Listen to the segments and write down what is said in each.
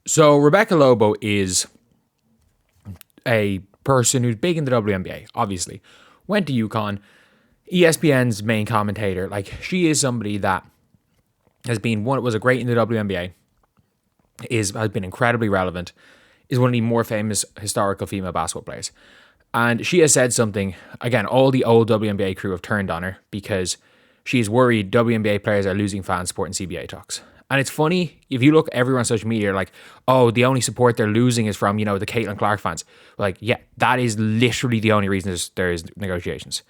So Rebecca Lobo is a person who's big in the WNBA, obviously. Went to UConn, ESPN's main commentator. Like, she is somebody that was a great in the WNBA, has been incredibly relevant, is one of the more famous historical female basketball players. And she has said something, again, all the old WNBA crew have turned on her because she is worried WNBA players are losing fan support in CBA talks. And it's funny, if you look everywhere on social media, like, oh, the only support they're losing is from, the Caitlin Clark fans. Like, yeah, that is literally the only reason there's negotiations.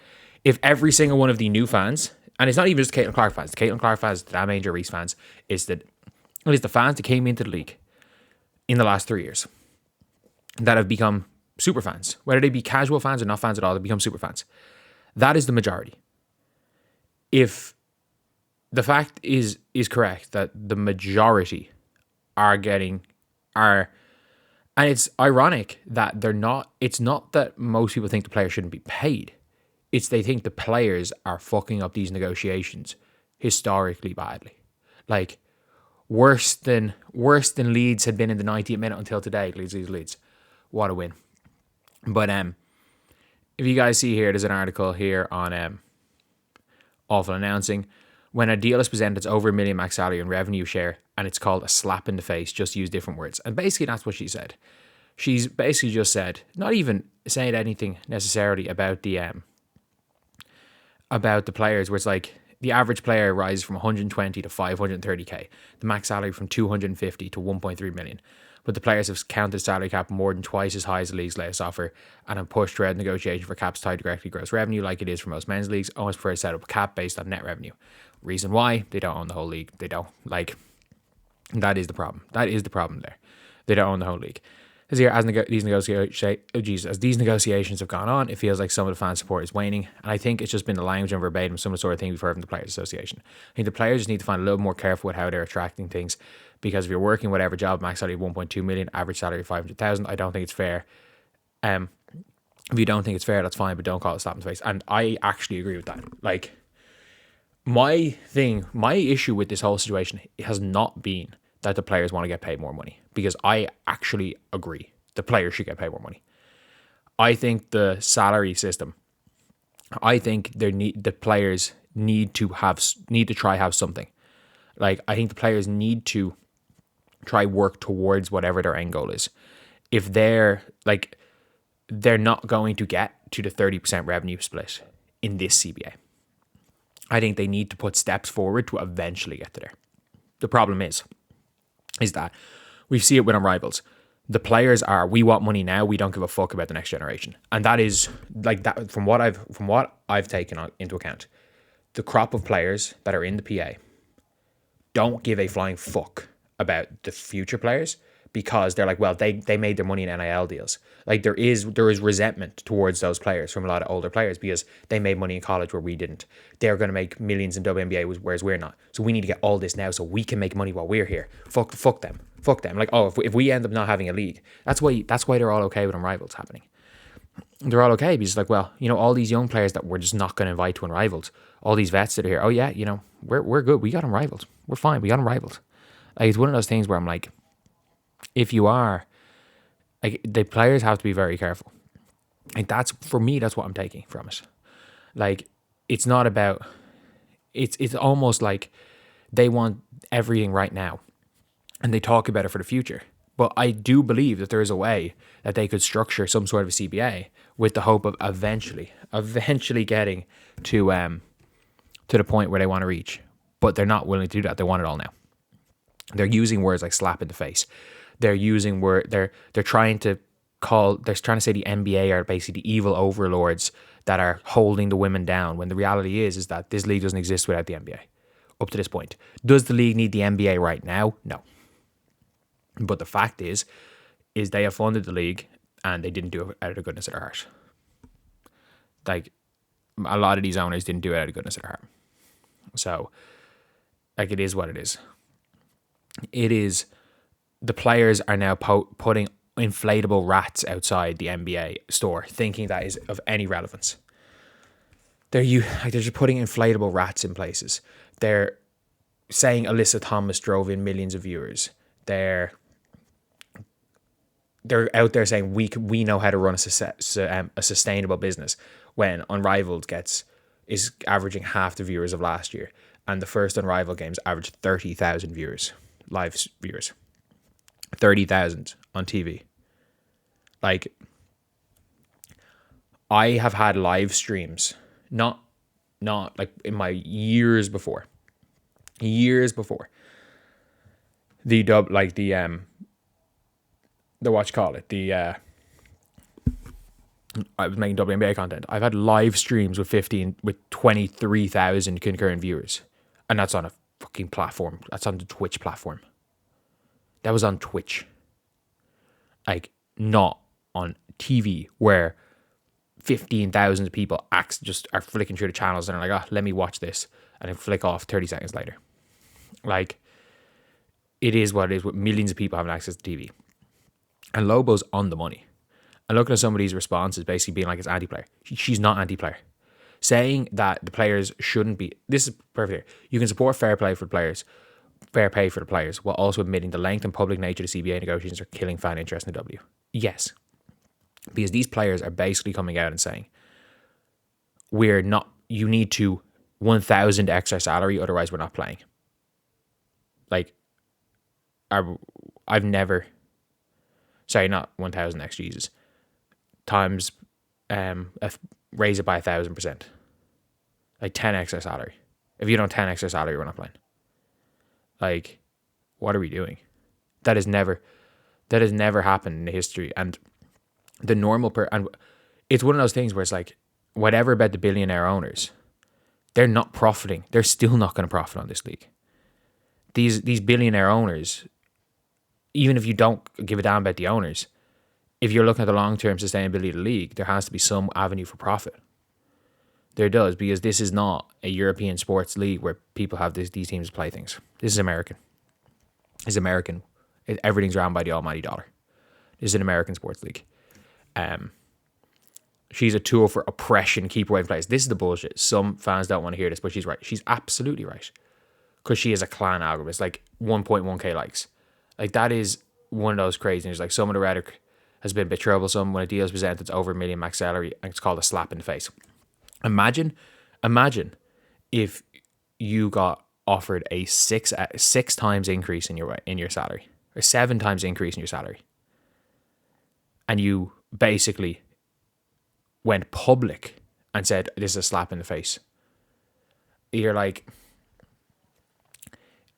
If every single one of the new fans, and it's not even just Caitlin Clark fans, the Caitlin Clark fans, the Angel Reese fans, it is the fans that came into the league in the last 3 years that have become super fans, whether they be casual fans or not fans at all, they become super fans. That is the majority. If the fact is correct that the majority and it's ironic that it's not that most people think the players shouldn't be paid. It's they think the players are fucking up these negotiations historically badly. Like, worse than Leeds had been in the 90th minute until today. Leeds. What a win. But if you guys see here, there's an article here on Awful Announcing. When a deal is presented, it's over $1 million max salary and revenue share, and it's called a slap in the face. Just use different words. And basically, that's what she said. She's basically just said, not even saying anything necessarily about the players, where it's like the average player rises from 120 to 530k, the max salary from 250 to 1.3 million. But the players have counted salary cap more than twice as high as the league's latest offer and have pushed throughout negotiation for caps tied directly to gross revenue, like it is for most men's leagues, almost prefer to set up a cap based on net revenue. Reason why? They don't own the whole league. They don't. Like, that is the problem. That is the problem there. They don't own the whole league. As these negotiations have gone on, it feels like some of the fan support is waning, and I think it's just been the language and verbatim, some of the sort of thing we've heard from the Players Association. I think the players just need to find a little more careful with how they're attracting things, because if you're working whatever job, max salary of 1.2 million, average salary of 500,000, I don't think it's fair. If you don't think it's fair, that's fine, but don't call it a slap in the face. And I actually agree with that. Like, my issue with this whole situation has not been that the players want to get paid more money, because I actually agree the players should get paid more money. I think the salary system, I think the players need to try have something. Like, I think the players need to try work towards whatever their end goal is. If they're not going to get to the 30% revenue split in this CBA, I think they need to put steps forward to eventually get to there. The problem is that we see it with Unrivals. The players are, we want money now, we don't give a fuck about the next generation. And that is like that from what I've taken into account. The crop of players that are in the PA don't give a flying fuck about the future players, because they're like, well, they made their money in NIL deals. Like, there is resentment towards those players from a lot of older players, because they made money in college where we didn't. They're going to make millions in WNBA, whereas we're not. So we need to get all this now so we can make money while we're here. Fuck them. Like, oh, if we end up not having a league, that's why they're all okay with Unrivals happening. They're all okay because, like, well, all these young players that we're just not going to invite to Unrivals, all these vets that are here, oh yeah, we're good. We got Unrivals. We're fine. We got Unrivals. Like, it's one of those things where I'm like, if you are, like, the players have to be very careful. Like, that's what I'm taking from it. Like, it's not about, it's almost like they want everything right now and they talk about it for the future. But I do believe that there is a way that they could structure some sort of a CBA with the hope of eventually getting to the point where they want to reach. But they're not willing to do that. They want it all now. They're using words like slap in the face. They're using they're trying to say the NBA are basically the evil overlords that are holding the women down, when the reality is that this league doesn't exist without the NBA up to this point. Does the league need the NBA right now? No. But the fact is they have funded the league and they didn't do it out of the goodness of their heart. Like, a lot of these owners didn't do it out of the goodness of their heart. So, like, it is what it is. It is, the players are now putting inflatable rats outside the NBA store, thinking that is of any relevance. They're just putting inflatable rats in places. They're saying Alyssa Thomas drove in millions of viewers. They're they're out there saying we know how to run a sustainable business, when Unrivaled is averaging half the viewers of last year, and the first Unrivaled games averaged 30,000 live viewers, 30,000 on TV. Like, I have had live streams, not like in my years before the what you call it, I was making WNBA content. I've had live streams with 23,000 concurrent viewers, and that's on a fucking platform. That's on the Twitch platform. That was on Twitch, like, not on TV, where 15,000 people just are flicking through the channels and are like, let me watch this, and then flick off 30 seconds later. Like, it is what it is, with millions of people having access to TV. And Lobo's on the money. And looking at some of these responses, basically being like it's anti-player. She's not anti-player. Saying that the players shouldn't be... This is perfect here. You can support fair pay for the players, while also admitting the length and public nature of the CBA negotiations are killing fan interest in the W. Yes. Because these players are basically coming out and saying, you need to 1,000 extra salary, otherwise we're not playing. Like, I've never... Sorry, not 1,000 extra, Jesus. Times, raise it by 1,000%. Like 10 extra salary. If you don't 10 extra salary, we're not playing. Like, what are we doing? That has never happened in history. And the normal and it's one of those things where it's like, whatever about the billionaire owners, they're not profiting. They're still not going to profit on this league. These billionaire owners, even if you don't give a damn about the owners, if you're looking at the long-term sustainability of the league, there has to be some avenue for profit. There does, because this is not a European sports league where people have these teams play things. This is American. It's American. Everything's run by the almighty dollar. This is an American sports league. She's a tool for oppression, keep away from players. This is the bullshit. Some fans don't want to hear this, but she's right. She's absolutely right. Because she is a clan algorithm. It's like 1.1k likes. Like, that is one of those crazy things. Like, some of the rhetoric has been a bit troublesome. When a deal is presented, it's over $1 million max salary, and it's called a slap in the face. Imagine if you got offered a six times increase in your salary, or 7 times increase in your salary, and you basically went public and said, this is a slap in the face. You're like,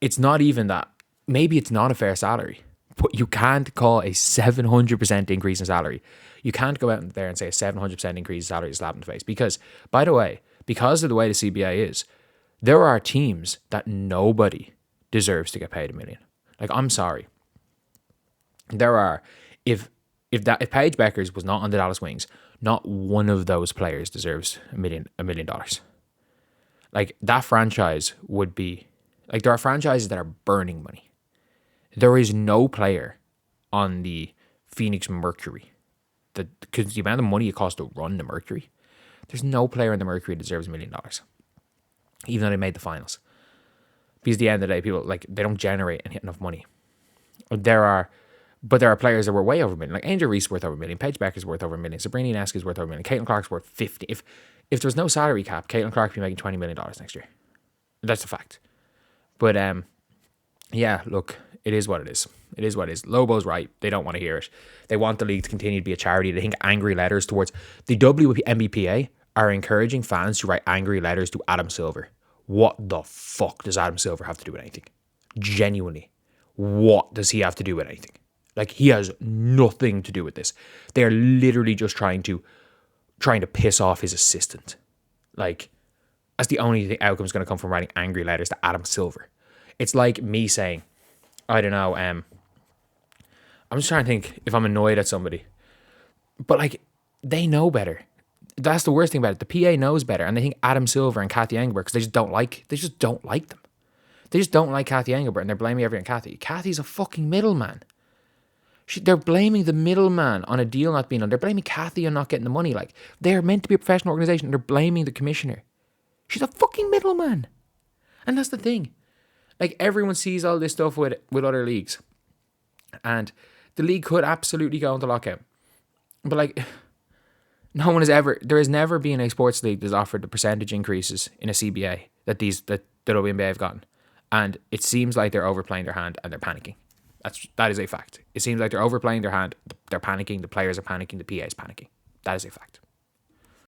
it's not even that. Maybe it's not a fair salary, but you can't call a 700% increase in salary. You can't go out there and say a 700% increase in salary is a slap in the face. Because, by the way, because of the way the CBA is, there are teams that nobody deserves to get paid $1 million. Like, I'm sorry. There are, if Paige Bueckers was not on the Dallas Wings, not one of those players deserves $1 million. Like, that franchise would be, like, there are franchises that are burning money. There is no player on the Phoenix Mercury, because the amount of money it costs to run the Mercury, there's no player in the Mercury that deserves $1 million, even though they made the finals. Because at the end of the day, people, like, they don't generate enough money. There are players that were way over $1 million. Like, Angel Reese worth over $1 million, Paige Bueckers worth over $1 million, Breanna is worth over $1 million, Caitlin Clark's worth 50. If there was no salary cap, Caitlin Clark would be making $20 million next year. That's a fact. But yeah, look, it is what it is. It is what it is. Lobo's right. They don't want to hear it. They want the league to continue to be a charity. They think angry letters towards the WNBA are encouraging fans to write angry letters to Adam Silver. What the fuck does Adam Silver have to do with anything? Genuinely, what does he have to do with anything? Like, he has nothing to do with this. They are literally just trying to piss off his assistant. Like, that's the only outcome is going to come from writing angry letters to Adam Silver. It's like me saying, I don't know, I'm just trying to think if I'm annoyed at somebody. But, like, they know better. That's the worst thing about it. The PA knows better, and they think Adam Silver and Kathy Engelbert, because they just don't like them. They just don't like Kathy Engelbert, and they're blaming everything on Kathy. Kathy's a fucking middleman. They're blaming the middleman on a deal not being done. They're blaming Kathy on not getting the money. Like, they're meant to be a professional organization, and they're blaming the commissioner. She's a fucking middleman. And that's the thing. Like, everyone sees all this stuff with other leagues. And the league could absolutely go into lockout. But like, there has never been a sports league that's offered the percentage increases in a CBA that the WNBA have gotten. And it seems like they're overplaying their hand and they're panicking. That is a fact. It seems like they're overplaying their hand, they're panicking, the players are panicking, the PA is panicking. That is a fact.